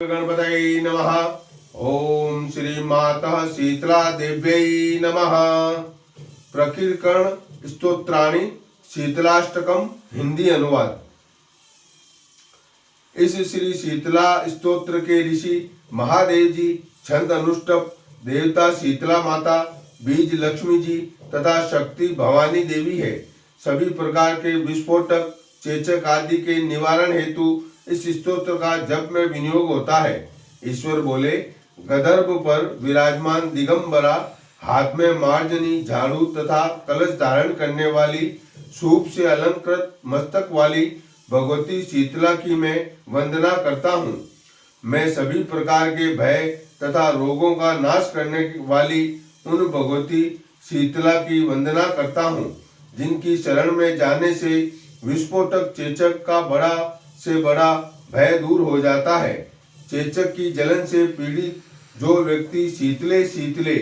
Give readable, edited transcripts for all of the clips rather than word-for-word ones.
गणपतये नमः। ओम श्री माता शीतला देव्यै नमः। प्रकीर्णन स्तोत्राणि शीतलाष्टकम हिंदी अनुवाद। इस श्री शीतला स्तोत्र के ऋषि महादेव जी, छंद अनुष्टप देवता शीतला माता, बीज लक्ष्मी जी तथा शक्ति भवानी देवी है। सभी प्रकार के विस्फोटक, चेचक आदि के निवारण हेतु इस स्तोत्र का जप में विनियोग होता है। ईश्वर बोले, गदर्भ पर विराजमान दिगंबरा, हाथ में मार्जनी, झाड़ू तथा कलश धारण करने वाली, सूप से अलंकृत मस्तक वाली भगवती शीतला की मैं वंदना करता हूँ। मैं सभी प्रकार के भय तथा रोगों का नाश करने वाली उन भगवती शीतला की वंदना करता हूँ, जिनकी शरण में जाने से विस्फोटक चेचक का बड़ा से बड़ा भय दूर हो जाता है। चेचक की जलन से पीड़ित जो व्यक्ति शीतले शीतले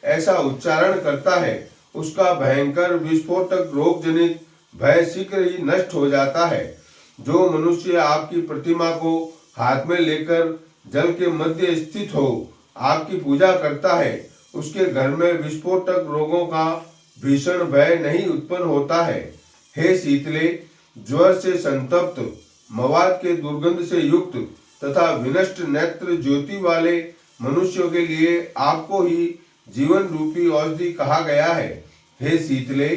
ऐसा उच्चारण करता है, उसका भयंकर विस्फोटक रोग जनित भय शीघ्र ही नष्ट हो जाता है। जो मनुष्य आपकी प्रतिमा को हाथ में लेकर जल के मध्य स्थित हो आपकी पूजा करता है, उसके घर में विस्फोटक रोगों का भीषण भय नहीं उत्पन्न होता है। हे शीतले, ज्वर से संतप्त, मवाद के दुर्गंध से युक्त तथा विनष्ट नेत्र ज्योति वाले मनुष्यों के लिए आपको ही जीवन रूपी औषधि कहा गया है। हे शीतले,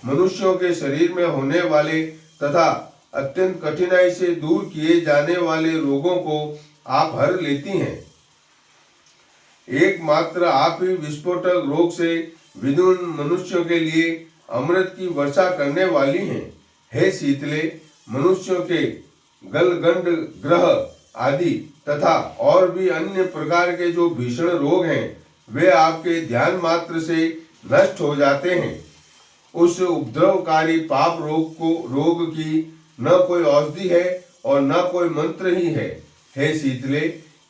मनुष्यों के शरीर में होने वाले तथा अत्यंत कठिनाई से दूर किए जाने वाले रोगों को आप हर लेती हैं। एकमात्र आप ही विस्फोटक रोग से विदुन मनुष्यों के लिए अमृत की वर्षा करने वाली हैं। हे शीतले, मनुष्यों के गलगंड, ग्रह आदि तथा और भी अन्य प्रकार के जो भीषण रोग हैं, वे आपके ध्यान मात्र से नष्ट हो जाते हैं। उस उपद्रवकारी पाप रोग की न कोई औषधि है और न कोई मंत्र ही है। हे शीतले,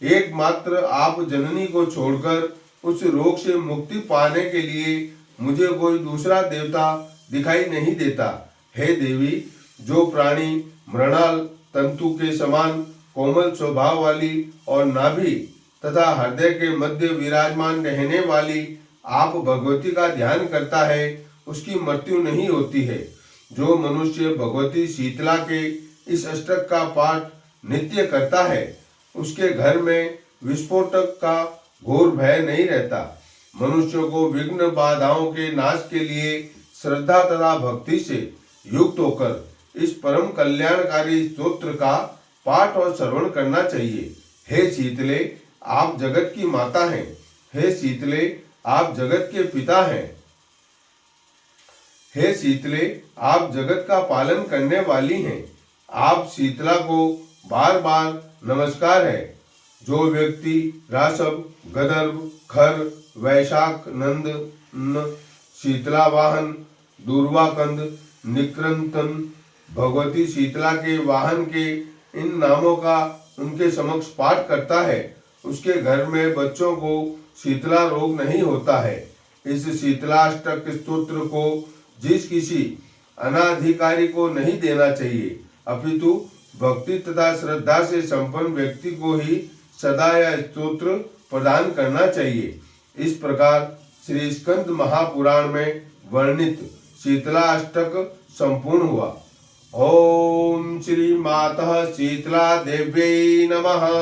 एकमात्र आप जननी को छोड़कर उस रोग से मुक्ति पाने के लिए मुझे कोई दूसरा देवता दिखाई नहीं देता। हे देवी, जो प्राणी मृणाल तंतु के समान कोमल स्वभाव वाली और नाभि तथा हृदय के मध्य विराजमान रहने वाली आप भगवती का ध्यान करता है, उसकी मृत्यु नहीं होती है। जो मनुष्य भगवती शीतला के इस अष्टक का पाठ नित्य करता है, उसके घर में विस्फोटक का घोर भय नहीं रहता। मनुष्यों को विघ्न बाधाओं के नाश के लिए श्रद्धा तथा भक्ति से युक्त होकर इस परम कल्याणकारी स्तोत्र का पाठ और श्रवण करना चाहिए। हे शीतले, आप जगत की माता हैं। हे शीतले, आप जगत के पिता हैं। हे शीतले, आप जगत का पालन करने वाली हैं। आप शीतला को बार बार नमस्कार है। जो व्यक्ति रासव, गदर्भ, खर, वैशाख, नंद, शीतला वाहन, दूर्वाकंद, निक्रंतन, भगवती शीतला के वाहन के इन नामों का उनके समक्ष पाठ करता है, उसके घर में बच्चों को शीतला रोग नहीं होता है। इस शीतलाष्टक स्तोत्र को जिस किसी अनाधिकारी को नहीं देना चाहिए, अपितु भक्ति तथा श्रद्धा से संपन्न व्यक्ति को ही सदा यह स्तोत्र प्रदान करना चाहिए। इस प्रकार श्री स्कंद महापुराण में वर्णित शीतलाष्टक संपूर्ण हुआ। ओम श्री माता शीतला देव्यै नमः।